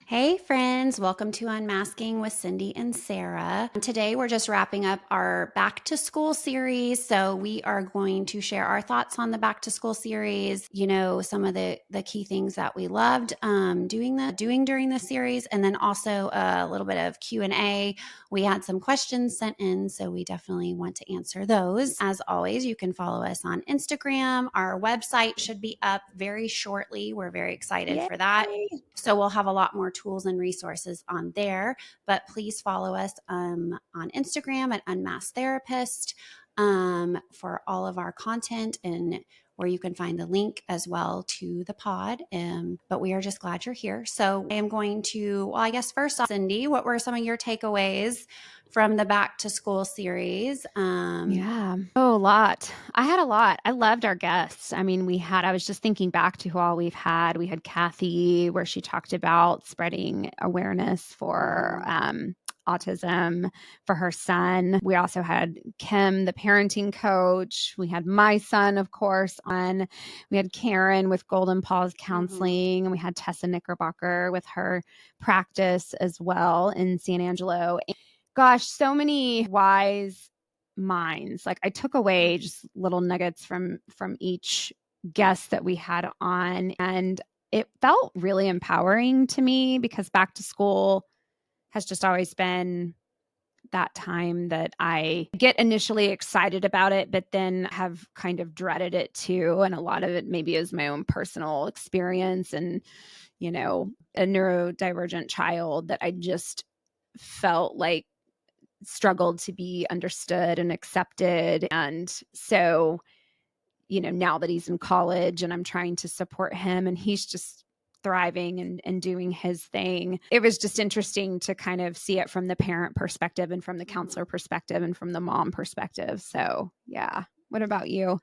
Hey friends, welcome to Unmasking with Cindy and Sarah. Today we're just wrapping up our back to school series. So we are going to share our thoughts on the back to school series, some of the key things that we loved doing during the series, and then also a little bit of Q&A. We had some questions sent in, so we definitely want to answer those. As always, you can follow us on Instagram. Our website should be up very shortly. We're very excited Yay. for that. So we'll have a lot more tools and resources on there, but please follow us on Instagram at Unmasked Therapist for all of our content and where you can find the link as well to the pod. But we are just glad you're here. So I am going to, I guess first off, Cindy, what were some of your takeaways from the back to school series? A lot. I had a lot. I loved our guests. I was just thinking back to who all we've had. We had Kathy, where she talked about spreading awareness for autism for her son. We also had Kim, the parenting coach. We had my son, of course, on. We had Karen with Golden Paws Counseling, and we had Tessa Knickerbocker with her practice as well in San Angelo. Gosh, so many wise minds. Like I took away just little nuggets from each guest that we had on, and it felt really empowering to me because back to school has just always been that time that I get initially excited about it, but then have kind of dreaded it too. And a lot of it maybe is my own personal experience and, a neurodivergent child that I just felt like struggled to be understood and accepted. And so, now that he's in college and I'm trying to support him and he's just thriving and doing his thing, it was just interesting to kind of see it from the parent perspective and from the counselor perspective and from the mom perspective. So, yeah. What about you?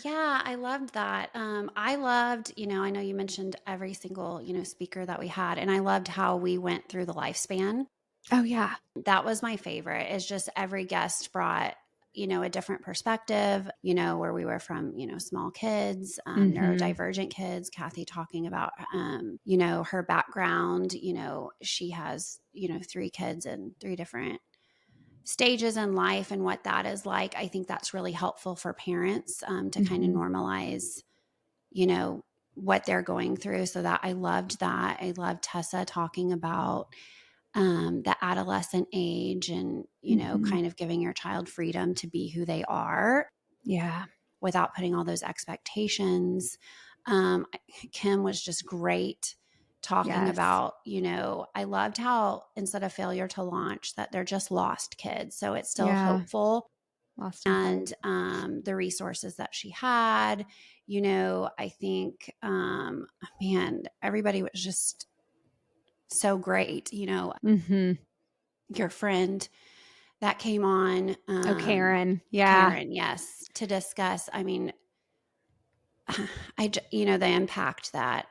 Yeah, I loved that. I loved, I know you mentioned every single, speaker that we had, and I loved how we went through the lifespan. Oh, yeah. That was my favorite, is just every guest brought, a different perspective, where we were from, small kids, neurodivergent kids, Kathy talking about, her background, she has, 3 kids and 3 different stages in life and what that is like. I think that's really helpful for parents to kind of normalize, what they're going through. So that I loved that. I loved Tessa talking about the adolescent age and, kind of giving your child freedom to be who they are. Yeah. Without putting all those expectations. Um, Kim was just great talking Yes. about, I loved how instead of failure to launch, that they're just lost kids. So it's still hopeful. Lost And the resources that she had, I think, man, everybody was just so great. Your friend that came on. Karen. Yeah. Karen, yes, to discuss. I mean, the impact that,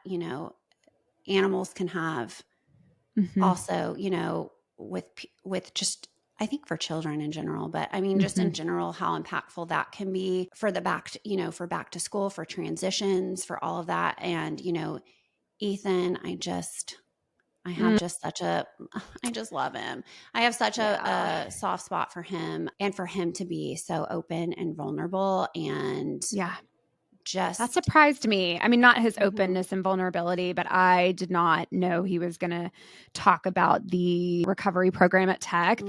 animals can have also, with just, I think for children in general, but I mean, just in general, how impactful that can be for the for back to school, for transitions, for all of that. And, Ethan, I have just I just love him. I have such a soft spot for him and for him to be so open and vulnerable and that surprised me. I mean, not his openness and vulnerability, but I did not know he was going to talk about the recovery program at Tech.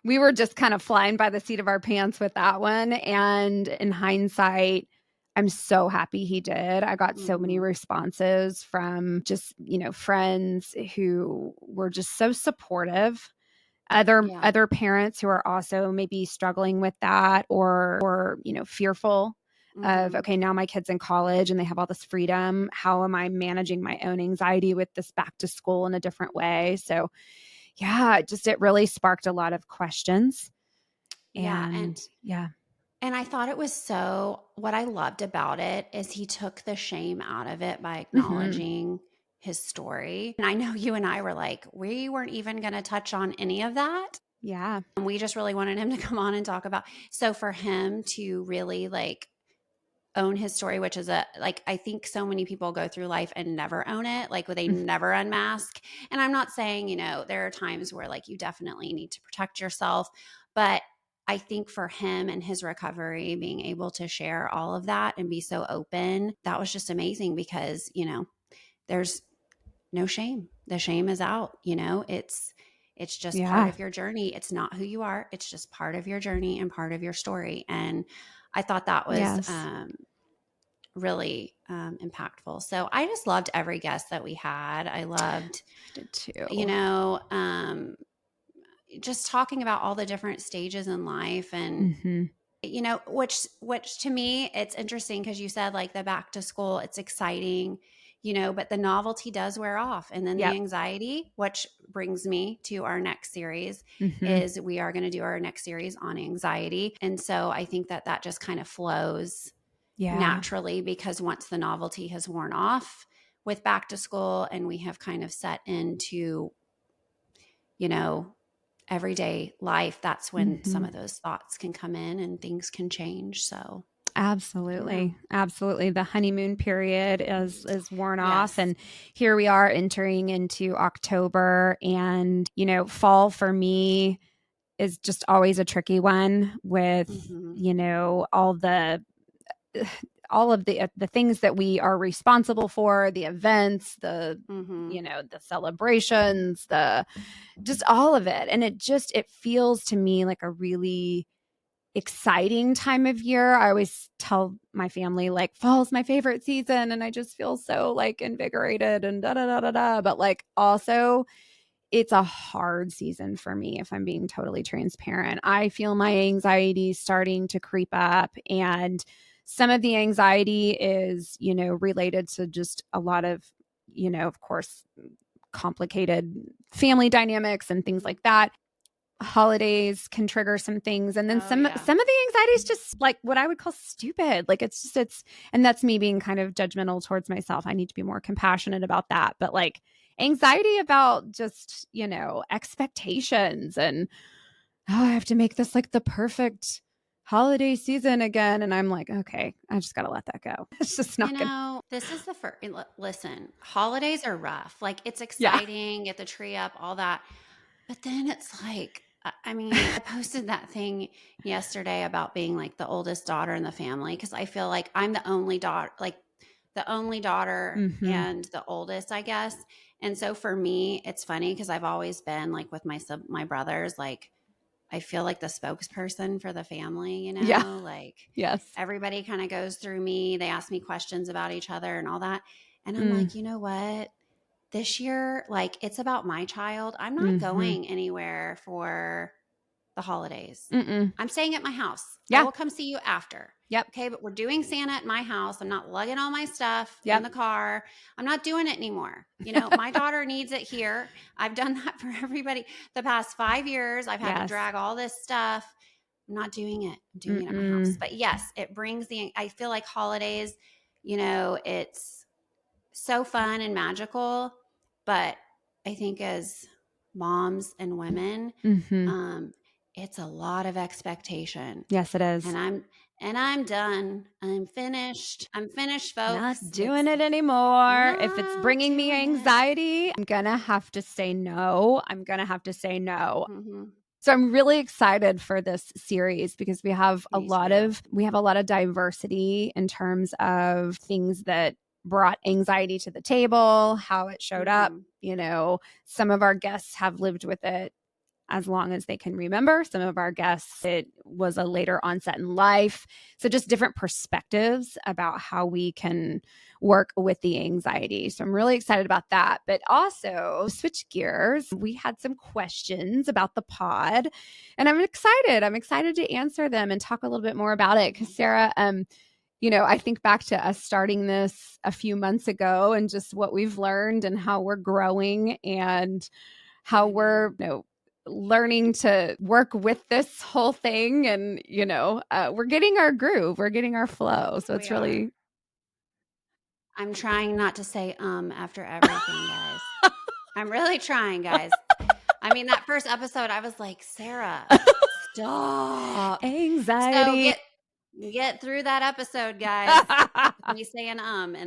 We were just kind of flying by the seat of our pants with that one. And in hindsight, I'm so happy he did. I got so many responses from just, friends who were just so supportive. Other parents who are also maybe struggling with that or fearful of, okay, now my kid's in college and they have all this freedom. How am I managing my own anxiety with this back to school in a different way? So yeah, it really sparked a lot of questions. And I thought it was what I loved about it is he took the shame out of it by acknowledging his story. And I know you and I were like, we weren't even going to touch on any of that. Yeah. And we just really wanted him to come on and talk about. So for him to really own his story, which is I think so many people go through life and never own it. Like they never unmask. And I'm not saying, there are times where like you definitely need to protect yourself, but I think for him and his recovery, being able to share all of that and be so open, that was just amazing because, there's no shame. The shame is out, it's just part Yeah. of your journey. It's not who you are. It's just part of your journey and part of your story. And I thought that was Yes. really impactful. So I just loved every guest that we had. I loved, I did too. you know, um, just talking about all the different stages in life and Mm-hmm. which to me it's interesting because you said like the back to school, it's exciting, but the novelty does wear off, and then the Yep. anxiety, which brings me to our next series, Mm-hmm. is we are going to do our next series on anxiety. And so I think that just kind of flows Yeah. naturally because once the novelty has worn off with back to school and we have kind of set into, you know, everyday life, that's when some Mm-hmm. of those thoughts can come in and things can change. So I don't know. Absolutely. Absolutely. The honeymoon period is worn off, Yes. and here we are entering into October, and fall for me is just always a tricky one with, Mm-hmm. all of the things that we are responsible for, the events, Mm-hmm. the celebrations, the just all of it. And it feels to me like a really exciting time of year. I always tell my family like fall's my favorite season, and I just feel so like invigorated and da da da da da. But like also it's a hard season for me, if I'm being totally transparent. I feel my anxiety starting to creep up, and some of the anxiety is, related to just a lot of, of course, complicated family dynamics and things Mm-hmm. like that. Holidays can trigger some things, and then Oh some yeah. some of the anxiety is just like what I would call stupid. Like it's and that's me being kind of judgmental towards myself. I need to be more compassionate about that. But like anxiety about just, expectations and, oh, I have to make this like the perfect holiday season again, and I'm like, okay, I just got to let that go. It's just not going to. This is the first. Listen, holidays are rough. Like it's Yeah. exciting, get the tree up, all that. But then it's like, I mean, I posted that thing yesterday about being like the oldest daughter in the family because I feel like I'm the only daughter, like the only daughter Mhm. and the oldest, I guess. And so for me, it's funny because I've always been like with my brothers, like I feel like the spokesperson for the family, Yeah. like Yes. everybody kind of goes through me. They ask me questions about each other and all that. And I'm Mm. like, you know what? This year, like it's about my child. I'm not Mhm. going anywhere for the holidays. Mm-mm. I'm staying at my house. I Yeah. will come see you after. Yep. Okay, but we're doing Santa at my house. I'm not lugging all my stuff in Yep. the car. I'm not doing it anymore. My daughter needs it here. I've done that for everybody the past 5 years. I've had to Yes. drag all this stuff. I'm not doing it. I'm doing it at my house. Mm-mm. But yes, it brings I feel like holidays, it's so fun and magical. But I think as moms and women, Mhm. um, it's a lot of expectation. Yes, it And is. I'm done. I'm finished. I'm finished, Not folks. doing it anymore. If it's Not bringing me doing it. anxiety, I'm gonna have to say no. I'm gonna have to say no. Mm-hmm. So I'm really excited for this series because Me too. we have a lot of diversity in terms of things that brought anxiety to the table, how it showed up. Mm-hmm. Some of our guests have lived with it as long as they can remember. Some of our guests, it was a later onset in life. So just different perspectives about how we can work with the anxiety. So I'm really excited about that. But also, switch gears, we had some questions about the pod, and I'm excited. I'm excited to answer them and talk a little bit more about it because Sarah, I think back to us starting this a few months ago and just what we've learned and how we're growing and how I we're, know. learning to work with this whole thing. And, we're getting our groove, we're getting our flow. So We it's are. really, I'm trying not to say after everything, guys. I'm really trying, guys. I mean, that first episode, I was like, Sarah, stop. So anxiety. Get through that episode, guys. We say and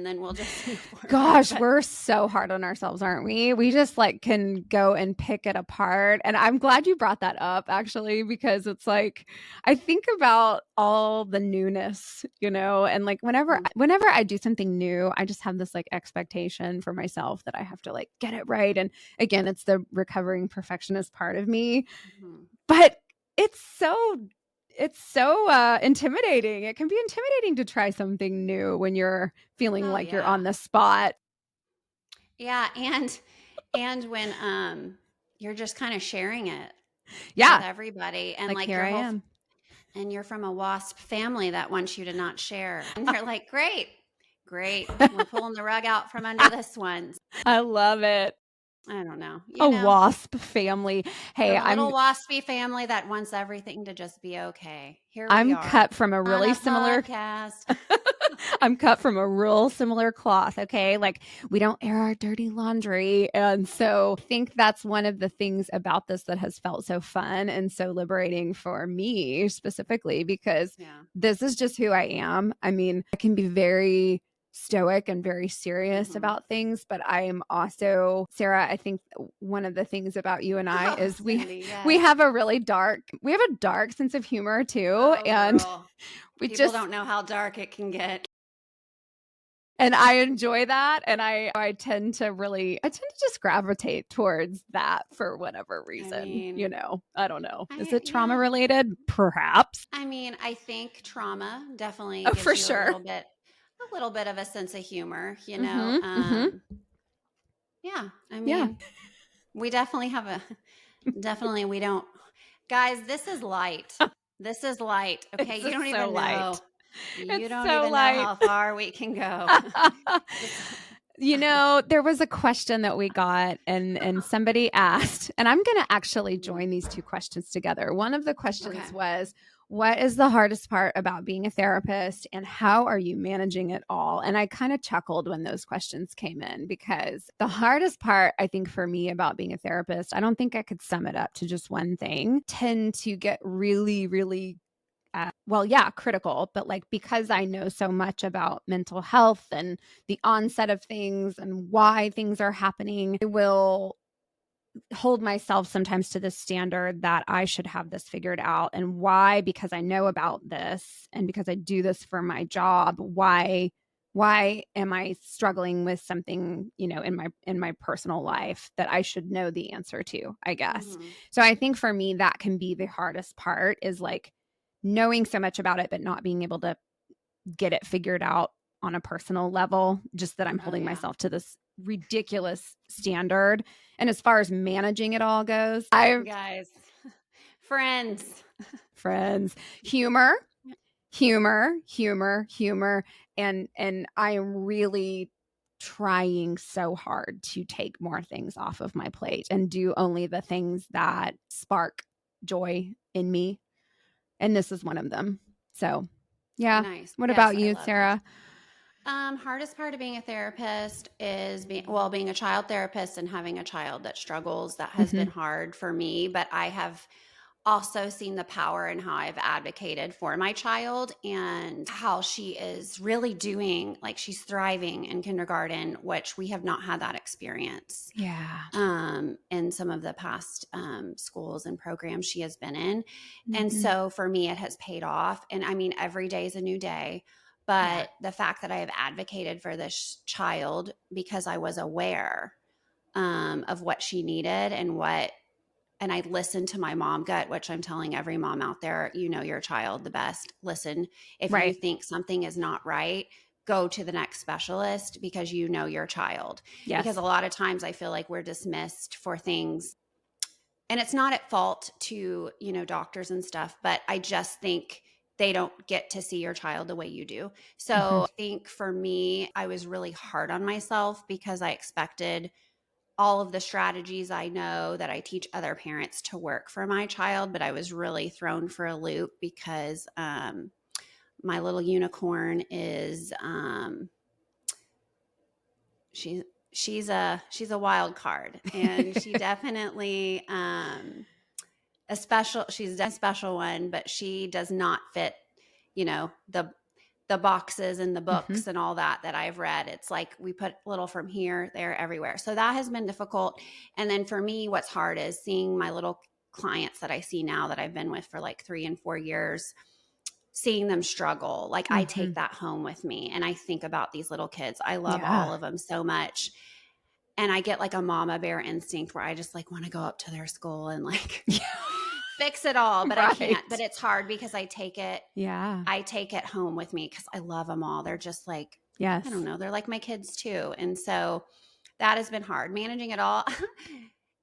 then we'll just move forward. Gosh, But we're so hard on ourselves, aren't we? We just like can go and pick it apart. And I'm glad you brought that up actually, because it's like I think about all the newness, and like whenever I do something new, I just have this like expectation for myself that I have to like get it right. And again, it's the recovering perfectionist part of me. But it's so intimidating. It can be intimidating to try something new when you're feeling like you're on the spot. Yeah, and when you're just kind of sharing it with Yeah. everybody, and Like like here your I whole am. and you're from a WASP family that wants you to not share. And they're like, great, we're pulling the rug out from under this one. I love it. I don't know. A WASP family. Hey, A little waspy family that wants everything to just be okay. Here we I'm are cut from a on really a similar podcast. I'm cut from a real similar cloth, okay? Like we don't air our dirty laundry. And so I think that's one of the things about this that has felt so fun and so liberating for me specifically, because this is just who I am. I mean, I can be very stoic and very serious about things, but I am also, Sarah, I think one of the things about you and I is Cindy, we have a dark sense of humor too. And girl. we People don't know how dark it can get. And I enjoy that. And I tend to just gravitate towards that for whatever reason. I don't know. Is it trauma related? Perhaps. I mean, I think trauma definitely gives for you sure. a little bit of a sense of humor, Mm-hmm. Yeah. I mean, we definitely we don't, guys, this is light. This is light. Okay. You don't even know. You don't even know how far we can go. There was a question that we got and somebody asked, and I'm going to actually join these two questions together. One of the questions was, what is the hardest part about being a therapist and how are you managing it all? And I kind of chuckled when those questions came in, because the hardest part, I think, for me about being a therapist, I don't think I could sum it up to just one thing, tend to get really, really critical, but like, because I know so much about mental health and the onset of things and why things are happening, I will hold myself sometimes to this standard that I should have this figured out. And why? Because I know about this and because I do this for my job, why am I struggling with something, in my personal life that I should know the answer to, I guess. So I think for me, that can be the hardest part, is like knowing so much about it, but not being able to get it figured out on a personal level, just that I'm holding myself to this ridiculous standard. And as far as managing it all goes, guys, friends, humor. And I am really trying so hard to take more things off of my plate and do only the things that spark joy in me. And this is one of them. So, yeah. Nice. What about you, Sarah? Hardest part of being a therapist is being a child therapist and having a child that struggles. That has been hard for me, but I have also seen the power in how I've advocated for my child and how she is really doing, like, she's thriving in kindergarten, which we have not had that experience. In some of the past schools and programs she has been in. And so for me, it has paid off. And I mean, every day is a new day. But the fact that I have advocated for this child because I was aware of what she needed and I listened to my mom gut, which I'm telling every mom out there, you know your child the best. Listen, if you think something is not right, go to the next specialist because you know your child. Because a lot of times I feel like we're dismissed for things, and it's not at fault to, doctors and stuff, but I just think they don't get to see your child the way you do. So I think for me, I was really hard on myself because I expected all of the strategies I know that I teach other parents to work for my child, but I was really thrown for a loop because my little unicorn is she's a wild card, and she definitely she's a special one, but she does not fit the boxes and the Mm-hmm. books and all that I've read. It's like we put little from here, there, everywhere. So that has been difficult. And then for me, what's hard is seeing my little clients that I see now that I've been with for like 3 and 4 years, seeing them struggle. Like I Mm-hmm. take that home with me and I think about these little kids. I love Yeah. all of them so much. And I get like a mama bear instinct where I just like want to go up to their school and like fix it all, but I can't. But it's hard because I take it home with me because I love them all. They're just like, Yes. I don't know, they're like my kids too. And so that has been hard managing it all.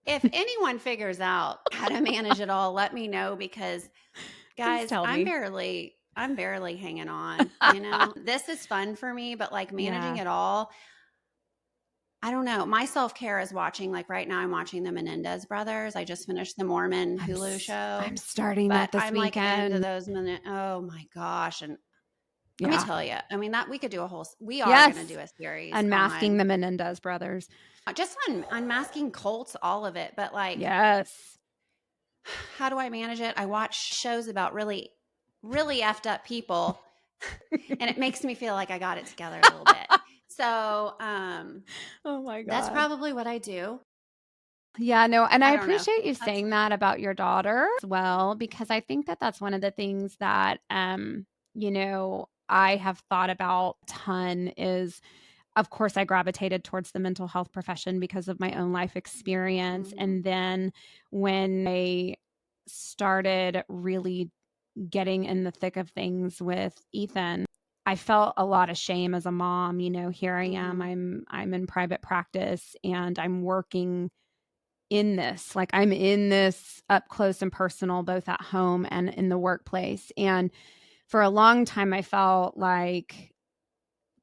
If anyone figures out how to manage it all, let me know because Please guys, tell I'm me. barely hanging on, This is fun for me, but like managing it all, I don't know. My self-care is watching, like right now I'm watching the Menendez brothers. I just finished the Mormon Hulu show, I'm starting but that this I'm like into weekend. those oh my gosh. And let me Yeah. tell you, I mean, that we could do we are going to Yes. do a series Unmasking on the Menendez brothers. just on unmasking cults, all of it. But like, Yes. how do I manage it? I watch shows about really, really effed up people and it makes me feel like I got it together a little bit. So, Oh my that's God. probably what I do. Yeah, no, and I I don't know. appreciate you saying that about your daughter as well, because I think that that's one of the things that, I have thought about a ton is, of course, I gravitated towards the mental health profession because of my own life experience. Mm-hmm. And then when I started really getting in the thick of things with Ethan, I felt a lot of shame as a mom. Here I am, Mm-hmm. I'm in private practice and I'm working in this. Like I'm in this up close and personal, both at home and in the workplace. And for a long time, I felt like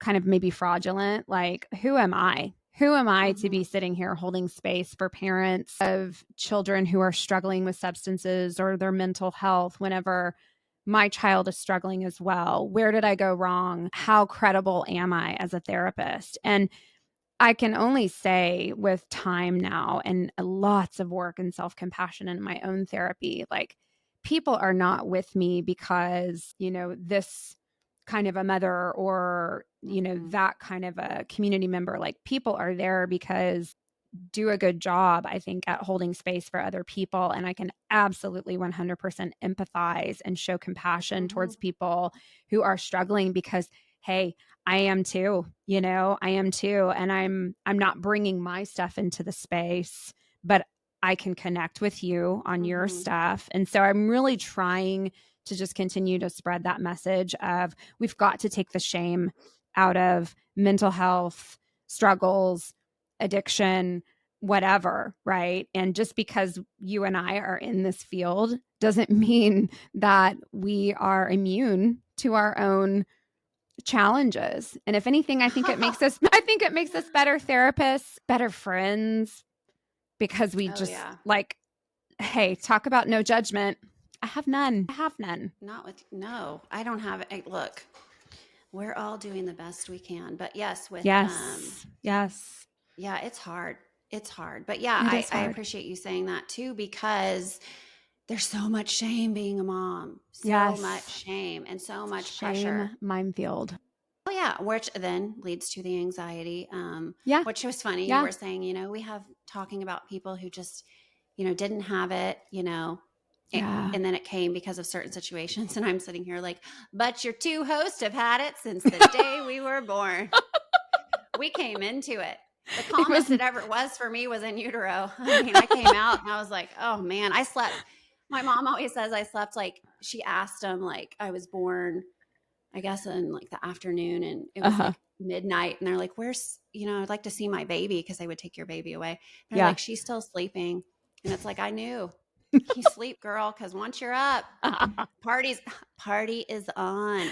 kind of maybe fraudulent. Like, who am I? Who am I to Mm-hmm. be sitting here holding space for parents of children who are struggling with substances or their mental health whenever my child is struggling as well? Where did I go wrong? How credible am I as a therapist? And I can only say with time now and lots of work and self compassion in my own therapy, like people are not with me because, this kind of a mother or, Mm-hmm. that kind of a community member. Like people are there because do a good job, I think, at holding space for other people. And I can absolutely 100% empathize and show compassion Mm-hmm. towards people who are struggling because, hey, I am too, I am too. And I'm not bringing my stuff into the space, but I can connect with you on your Mm-hmm. stuff. And so I'm really trying to just continue to spread that message of we've got to take the shame out of mental health struggles, addiction, whatever, right? And just because you and I are in this field doesn't mean that we are immune to our own challenges. And if anything, I think it makes us better therapists, better friends because we Oh just yeah. like, hey, talk about no judgment. I have none. I have none. Not with no. I don't have it. Look, we're all doing the best we can. But yes, with Yes. Yes. yeah, it's hard. It's hard. But yeah, It is I hard. appreciate you saying that too because there's so much shame being a mom. So much Yes. shame and so much pressure. Shame minefield. Oh yeah, which then leads to the anxiety. Yeah. Which was funny. You Yeah. were saying, we have talking about people who just, didn't have it, Yeah. and then it came because of certain situations. And I'm sitting here like, but your two hosts have had it since the day we were born. We came into it. The It was calmest it ever was for me was in utero. I mean, I came out and I was like, oh man, I slept. My mom always says I slept like, she asked them, like, I was born, I guess, in like the afternoon and it was uh-huh. like midnight. And they're like, where's, I'd like to see my baby because they would take your baby away. They're Yeah. like, she's still sleeping. And it's like, I knew. You sleep, girl, because once you're up, party is on.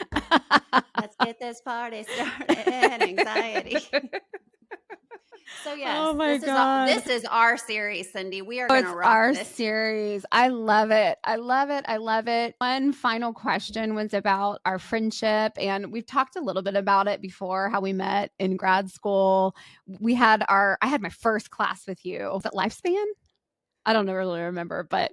Let's get this party started. Anxiety. So yes, Oh my God. this is our series, Cindy. We are Oh, going to it's rock our this. series. I love it. I love it. I love it. One final question was about our friendship. And we've talked a little bit about it before, how we met in grad school. I had my first class with you. Was it Lifespan? I don't really remember, but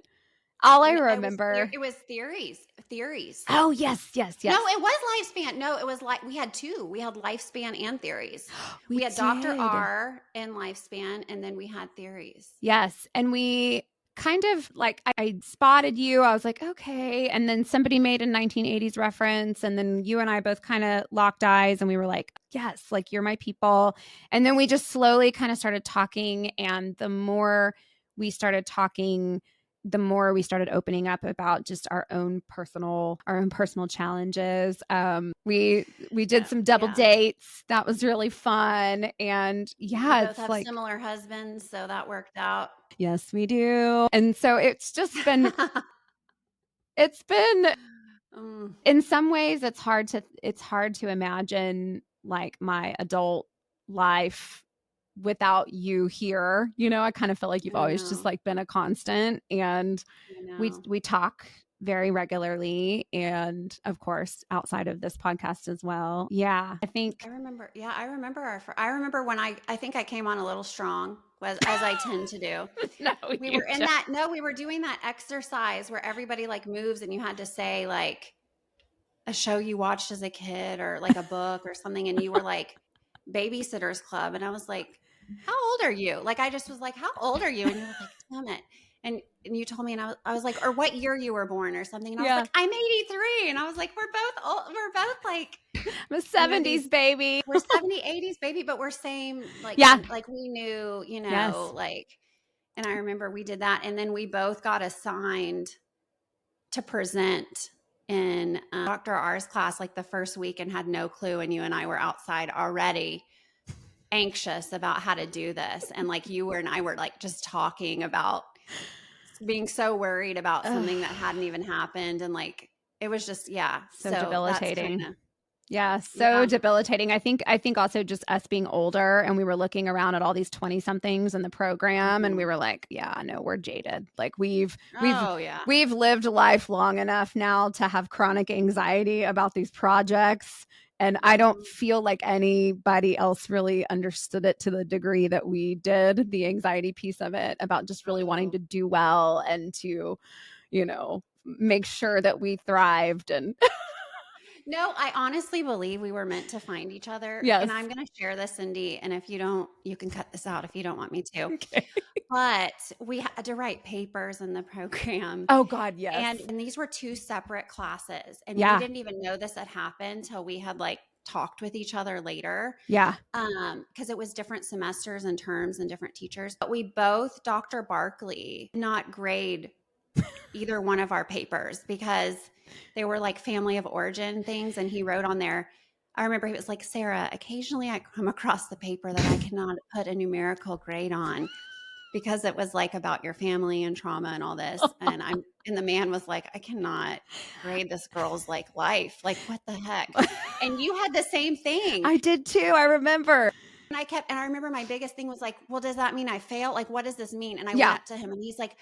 all I remember. It was theories. Theories. Oh, yes, yes, No, yes. it was Lifespan. No, it was like we had two. We had Lifespan and Theories. We We had Dr. did. R and Lifespan, and then we had Theories. Yes. And we kind of like, I spotted you. I was like, okay. And then somebody made a 1980s reference. And then you and I both kind of locked eyes and we were like, yes, like you're my people. And then we just slowly kind of started talking. And the more we started talking, the more we started opening up about just our own personal challenges. We did some double dates. That was really fun. And yeah, we both it's have like similar husbands, so that worked out. yes, we do. And so it's just been it's been in some ways it's hard to imagine like my adult life without you here. You know, I kind of feel like you've I always just know. like been a constant, and I know. we talk very regularly, and of course outside of this podcast as well. Yeah, I think I remember. Yeah, I remember I remember when I think I came on a little strong, was as I tend to do. no, We you were in don't. that. No, we were doing that exercise where everybody like moves, and you had to say like a show you watched as a kid or like a book or something, and you were like Babysitters Club, and I was like, how old are you? Like I just was like, how old are you? And you were like, damn it. And you told me, and I was like, or what year you were born or something, and I was Yeah, like, I'm 83, and I was like, we're both old, we're both like, I'm a you know, 70s baby. we're 70, 80s baby, but we're same like Yeah. like we knew, Yes. like, and I remember we did that, and then we both got assigned to present in Dr. R's class like the first week and had no clue, and you and I were outside already anxious about how to do this, and like you were and I were like just talking about being so worried about something that hadn't even happened, and like it was just So that's kind debilitating. of Yeah, so yeah. debilitating. I think also just us being older and we were looking around at all these 20 somethings in the program and we Mhm. were like, yeah, no, we're jaded. Like Oh yeah. we've lived life long enough now to have chronic anxiety about these projects, and I don't Mhm. feel like anybody else really understood it to the degree that we did, the anxiety piece of it about just really wanting Oh. to do well and to, make sure that we thrived and No, I honestly believe we were meant to find each other. And yes. I'm going to share this, Cindy. And if you don't, you can cut this out if you don't want me to. Okay. But we had to write papers in the program. Oh God, yes. And these were two separate classes. And we Yeah. didn't even know this had happened till we had like talked with each other later. Yeah. Because it was different semesters and terms and different teachers. But we both, Dr. Barkley, did not grade either one of our papers because they were like family of origin things. And he wrote on there, I remember he was like, Sarah, occasionally I come across the paper that I cannot put a numerical grade on because it was like about your family and trauma and all this. And the man was like, I cannot grade this girl's like life. Like, what the heck? And you had the same thing. I did too. I remember. And I remember my biggest thing was like, well, does that mean I fail? Like, what does this mean? And I went Yeah. up to him and he's like,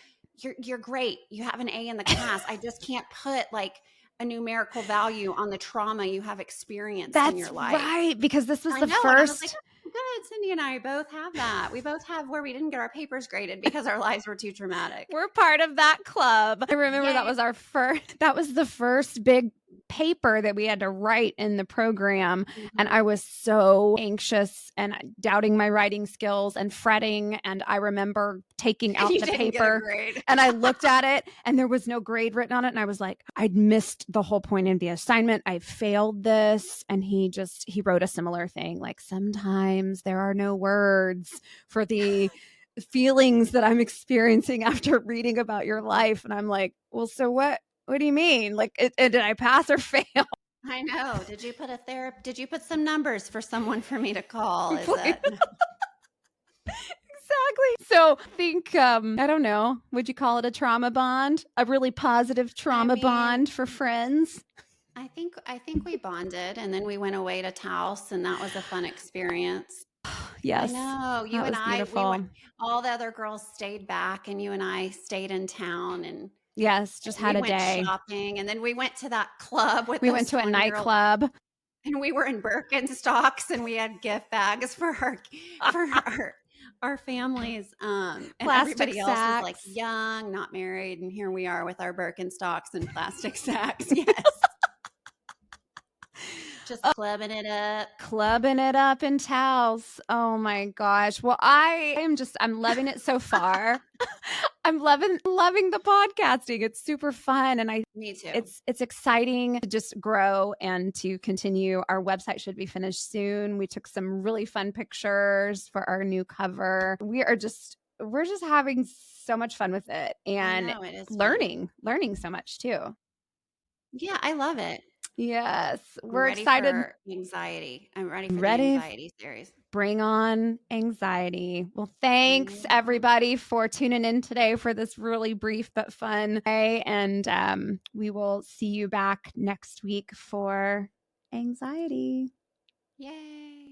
you're great. You have an A in the class. I just can't put like a numerical value on the trauma you have experienced in your life. That's right. Because this was I the know. And I was like, first. oh, good. Cindy and I both have that. We both have where we didn't get our papers graded because our lives were too traumatic. We're part of that club. I remember that was that was the first big paper that we had to write in the program. And I was so anxious and doubting my writing skills and fretting. And I remember taking out the paper and I looked at it and there was no grade written on it. And I was like, I'd missed the whole point of the assignment. I failed this. And he wrote a similar thing. Like, sometimes there are no words for the feelings that I'm experiencing after reading about your life. And I'm like, well, so what do you mean? Like, did I pass or fail? I know. Did you put some numbers for someone for me to call? Is Exactly. it? So I think, I don't know, would you call it a trauma bond? A really positive trauma bond for friends? I think we bonded, and then we went away to Taos, and that was a fun experience. Yes. I know. You That and was I, beautiful. all the other girls stayed back, and you and I stayed in town, and Yes, just had we a went day. shopping, and then we went to that club with We those went to a 20-year-old, nightclub. and we were in Birkenstocks, and we had gift bags for our families. And Plastic everybody else was like sacks. young, not married. And here we are with our Birkenstocks and plastic sacks. Yes. Just clubbing it up. Clubbing it up in towels. Oh my gosh. Well, I'm loving it so far. I'm loving the podcasting. It's super fun, and Me too. it's exciting to just grow and to continue. Our website should be finished soon. We took some really fun pictures for our new cover. We're just having so much fun with it, I and know it is fun. learning so much too. Yeah, I love it. Yes, I'm we're ready excited. for anxiety. I'm ready for the Ready? anxiety series. Bring on anxiety. Well, thanks Yeah. everybody for tuning in today for this really brief but fun day. And we will see you back next week for anxiety. Yay.